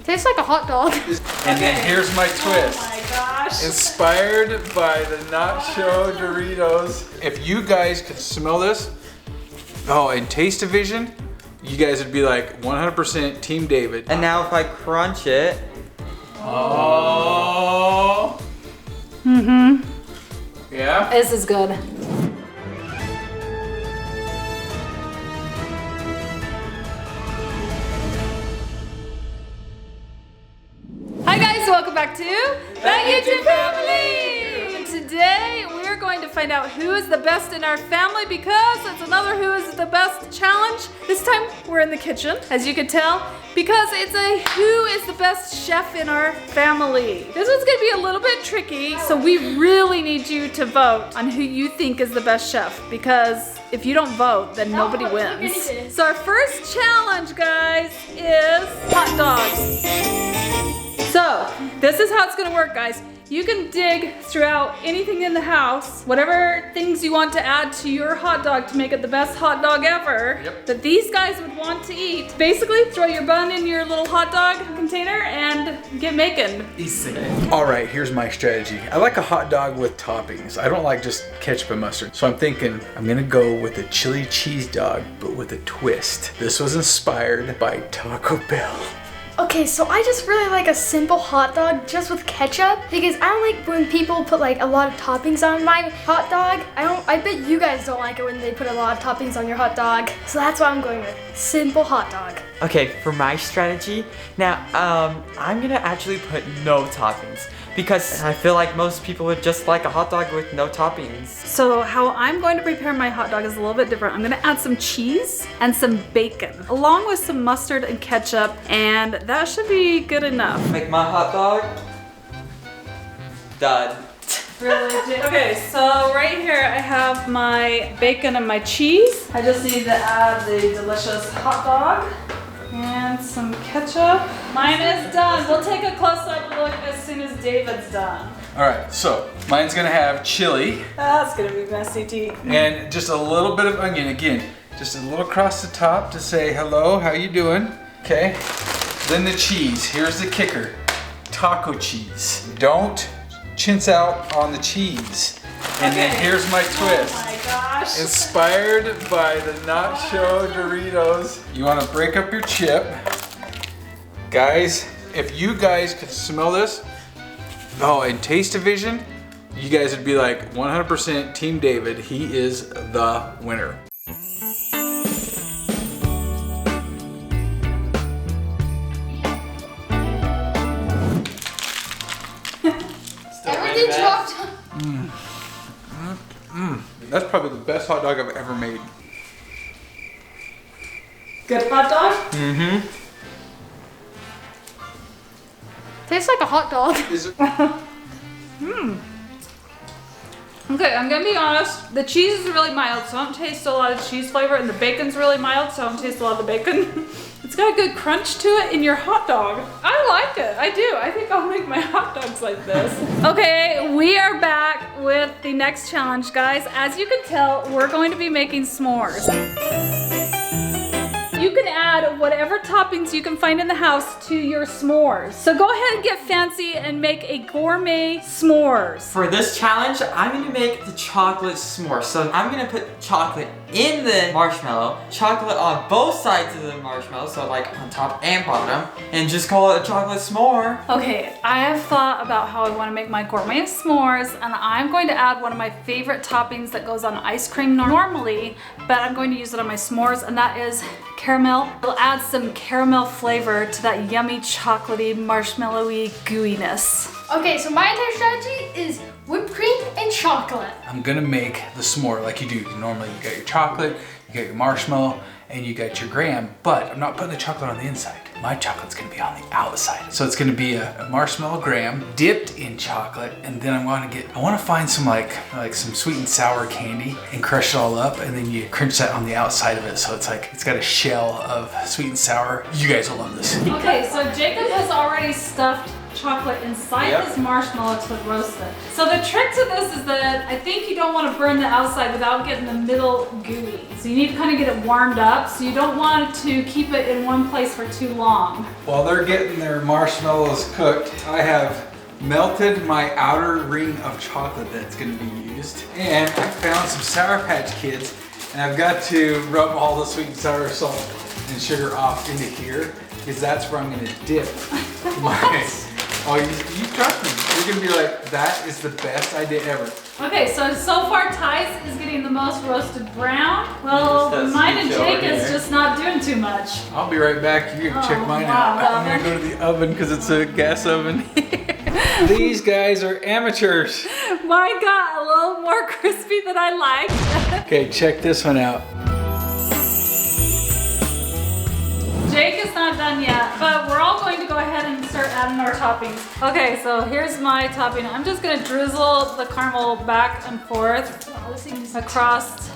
Tastes like a hot dog. And then here's my twist. Oh my gosh. Inspired by the Nacho Doritos. If you guys could smell this, and taste division, you guys would be like 100% Team David. And now if I crunch it. Oh. Mm-hmm. Yeah? This is good. Hi guys, welcome back to the YouTube Family! And today we're going to find out who is the best in our family because it's another who is the best challenge. This time we're in the kitchen, as you can tell, because it's a who is the best chef in our family. This one's gonna be a little bit tricky, so we really need you to vote on who you think is the best chef because if you don't vote, then nobody wins. So our first challenge, guys, is hot dogs. So, this is how it's gonna work, guys. You can dig throughout anything in the house, whatever things you want to add to your hot dog to make it the best hot dog ever that these guys would want to eat. Basically, throw your bun in your little hot dog container and get making. Easy. All right, here's my strategy. I like a hot dog with toppings. I don't like just ketchup and mustard. So I'm thinking I'm gonna go with a chili cheese dog, but with a twist. This was inspired by Taco Bell. Okay, so I just really like a simple hot dog just with ketchup because I don't like when people put like a lot of toppings on my hot dog. I bet you guys don't like it when they put a lot of toppings on your hot dog. So that's why I'm going with simple hot dog. Okay, for my strategy, now I'm gonna actually put no toppings because I feel like most people would just like a hot dog with no toppings. So how I'm going to prepare my hot dog is a little bit different. I'm gonna add some cheese and some bacon, along with some mustard and ketchup, and that should be good enough. Make my hot dog. Done. Really? Okay, so right here I have my bacon and my cheese. I just need to add the delicious hot dog and some ketchup. Mine is done. We'll take a close-up look as soon as David's done. All right, so mine's gonna have chili. That's gonna be messy to eat. And just a little bit of onion, again, just a little across the top to say hello, how you doing? Okay, then the cheese, here's the kicker, taco cheese. Don't chintz out on the cheese. And then here's my twist. Oh my gosh. Inspired by the Nacho Doritos. You wanna break up your chip. Guys, if you guys could smell this, and taste division, you guys would be like 100% Team David. He is the winner. Everything dropped. That's probably the best hot dog I've ever made. Good hot dog? Mm-hmm. Tastes like a hot dog. Is it? Okay, I'm gonna be honest. The cheese is really mild, so I don't taste a lot of cheese flavor, and the bacon's really mild, so I don't taste a lot of the bacon. It's got a good crunch to it in your hot dog. I like it, I do. I think I'll make my hot dogs like this. Okay, we are back with the next challenge, guys. As you can tell, we're going to be making s'mores. You can add whatever toppings you can find in the house to your s'mores. So go ahead and get fancy and make a gourmet s'mores. For this challenge, I'm gonna make the chocolate s'more. So I'm gonna put chocolate in the marshmallow, chocolate on both sides of the marshmallow, so like on top and bottom, and just call it a chocolate s'more. Okay, I have thought about how I want to make my gourmet s'mores, and I'm going to add one of my favorite toppings that goes on ice cream normally, but I'm going to use it on my s'mores, and that is caramel. It'll add some caramel flavor to that yummy chocolatey marshmallowy gooiness. Okay, so my entire strategy is whipped cream and chocolate. I'm gonna make the s'more like you do. Normally you got your chocolate, you got your marshmallow, and you got your graham, but I'm not putting the chocolate on the inside. My chocolate's gonna be on the outside. So it's gonna be a marshmallow graham dipped in chocolate, and then I wanna find some like some sweet and sour candy and crush it all up, and then you crunch that on the outside of it. So it's like, it's got a shell of sweet and sour. You guys will love this. Okay, so Jacob has already stuffed chocolate inside Yep. this marshmallow to roast it. So the trick to this is that I think you don't want to burn the outside without getting the middle gooey. So you need to kind of get it warmed up. So you don't want to keep it in one place for too long. While they're getting their marshmallows cooked, I have melted my outer ring of chocolate that's going to be used. And I found some Sour Patch Kids, and I've got to rub all the sweet and sour salt and sugar off into here, because that's where I'm going to dip my... Oh, you trust me. You're going to be like, that is the best idea ever. Okay, so far Ty's is getting the most roasted brown. Well, mine and Jake is just not doing too much. I'll be right back. You're going to check mine wow, out. I'm going to go to the oven because it's a gas oven. These guys are amateurs. Mine got a little more crispy than I liked. Okay, check this one out. Jake is not done yet, but we're all going to go ahead and start adding our toppings. Okay, so here's my topping. I'm just gonna drizzle the caramel back and forth across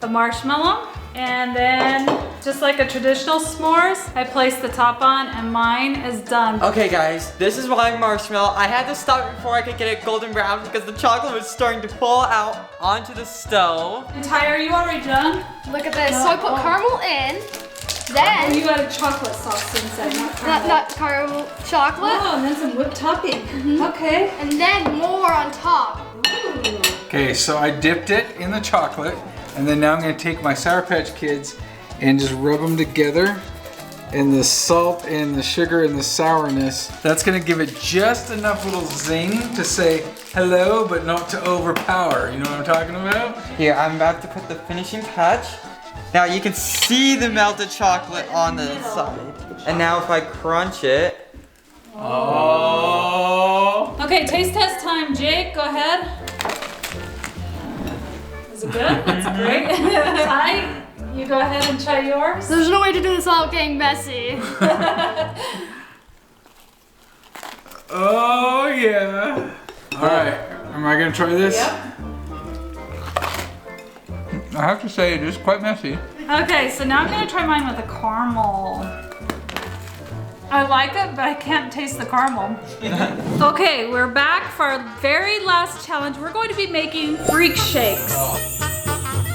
the marshmallow. And then, just like a traditional s'mores, I place the top on and mine is done. Okay guys, this is my marshmallow. I had to stop it before I could get it golden brown because the chocolate was starting to fall out onto the stove. And Ty, are you already done? Look at this. So I put caramel in, then You added chocolate sauce inside, not caramel. not caramel chocolate, Oh, and then some whipped topping. Okay. and then more on top. Ooh. Okay, so I dipped it in the chocolate, and then now I'm gonna take my Sour Patch Kids and just rub them together. And the salt and the sugar and the sourness, that's gonna give it just enough little zing to say hello, but not to overpower. You know what I'm talking about? Here, I'm about to put the finishing touch. Now you can see the melted chocolate on the side. And now if I crunch it. Oh. Okay, taste test time. Jake, go ahead. Is it good? That's great. Ty, you go ahead and try yours. There's no way to do this without getting messy. Oh yeah. All right, am I gonna try this? Yep. I have to say it is quite messy. Okay, so now I'm gonna try mine with the caramel. I like it, but I can't taste the caramel. Okay, we're back for our very last challenge. We're going to be making freak shakes.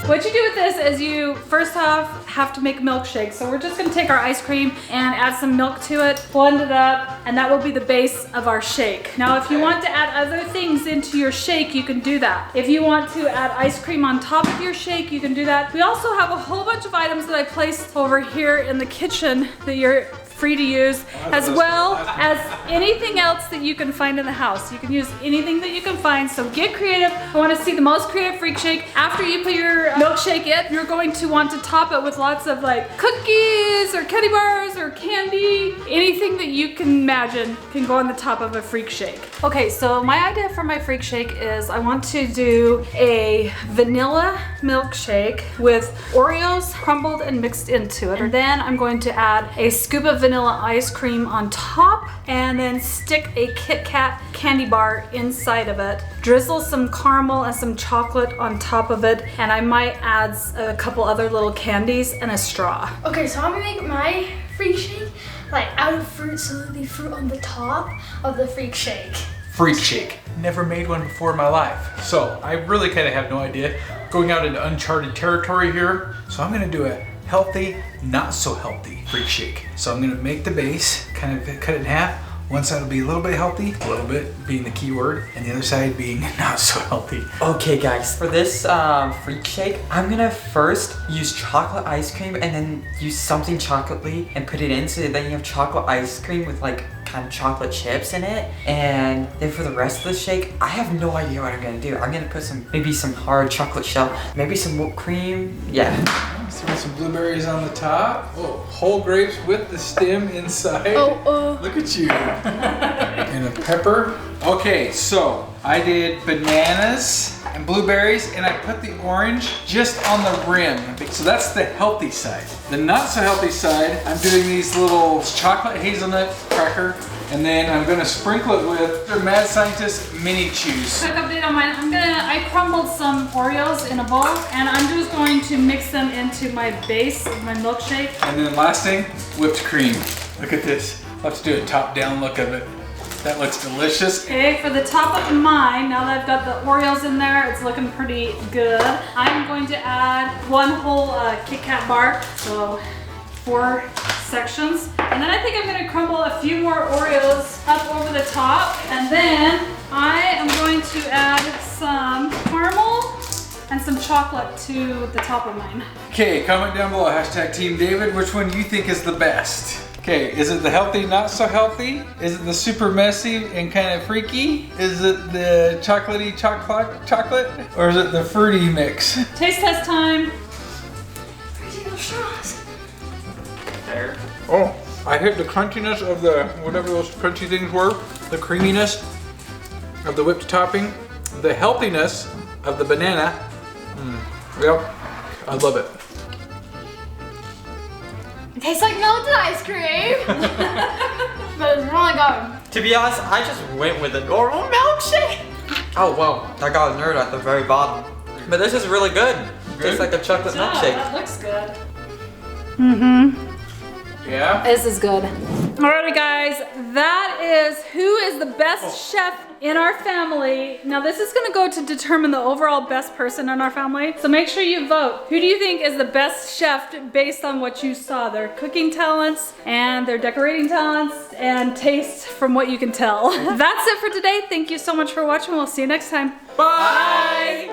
What you do with this is you first off have to make a milkshake. So we're just gonna take our ice cream and add some milk to it, blend it up, and that will be the base of our shake. Now, if you want to add other things into your shake, you can do that. If you want to add ice cream on top of your shake, you can do that. We also have a whole bunch of items that I placed over here in the kitchen that you're free to use, as well as anything else that you can find in the house. You can use anything that you can find, so get creative. I want to see the most creative freak shake. After you put your milkshake in, you're going to want to top it with lots of like cookies or candy bars or candy. Anything that you can imagine can go on the top of a freak shake. Okay, so my idea for my freak shake is I want to do a vanilla milkshake with Oreos crumbled and mixed into it. And then I'm going to add a scoop of vanilla ice cream on top and then stick a Kit Kat candy bar inside of it. Drizzle some caramel and some chocolate on top of it, and I might add a couple other little candies and a straw. Okay, so I'm gonna make my freak shake like out of fruit, so there'll be fruit on the top of the freak shake. Freak shake. Never made one before in my life. So I really kind of have no idea. Going out into uncharted territory here. So I'm gonna do a healthy, not so healthy freak shake. So I'm gonna make the base, kind of cut it in half. One side will be a little bit healthy, a little bit being the key word, and the other side being not so healthy. Okay guys, for this freak shake, I'm gonna first use chocolate ice cream and then use something chocolatey and put it in so that then you have chocolate ice cream with like kind of chocolate chips in it. And then for the rest of the shake, I have no idea what I'm gonna do. I'm gonna put maybe some hard chocolate shell, maybe some whipped cream, yeah. Throw some blueberries on the top. Oh, whole grapes with the stem inside. Look at you. And a pepper. Okay, so I did bananas and blueberries, and I put the orange just on the rim. So that's the healthy side. The not so healthy side, I'm doing these little chocolate hazelnut cracker, and then I'm gonna sprinkle it with the Mad Scientist mini chews. Quick update on mine. I crumbled some Oreos in a bowl, and I'm just going to mix them into my base of my milkshake. And then last thing, whipped cream. Look at this. Let's do a top-down look of it. That looks delicious. Okay, for the top of mine, now that I've got the Oreos in there, it's looking pretty good. I'm going to add one whole Kit Kat bar, so 4 sections. And then I think I'm gonna crumble a few more Oreos up over the top. And then I am going to add some caramel and some chocolate to the top of mine. Okay, comment down below, hashtag Team David, which one you think is the best. Okay, is it the healthy, not so healthy? Is it the super messy and kind of freaky? Is it the chocolatey chocolate? Or is it the fruity mix? Taste test time. Freezing those straws. There. Oh, I hit the crunchiness of the, whatever those crunchy things were, the creaminess of the whipped topping, the healthiness of the banana. Yep, I love it. It tastes like melted ice cream. But it's really good. To be honest, I just went with a normal milkshake. Oh wow, I got a nerd at the very bottom. But this is really good. Tastes like a chocolate Oh, milkshake. that looks good. Yeah? This is good. Alrighty guys, that is who is the best chef in our family. Now this is gonna go to determine the overall best person in our family. So make sure you vote. Who do you think is the best chef based on what you saw? Their cooking talents and their decorating talents and taste from what you can tell. That's it for today. Thank you so much for watching. We'll see you next time. Bye!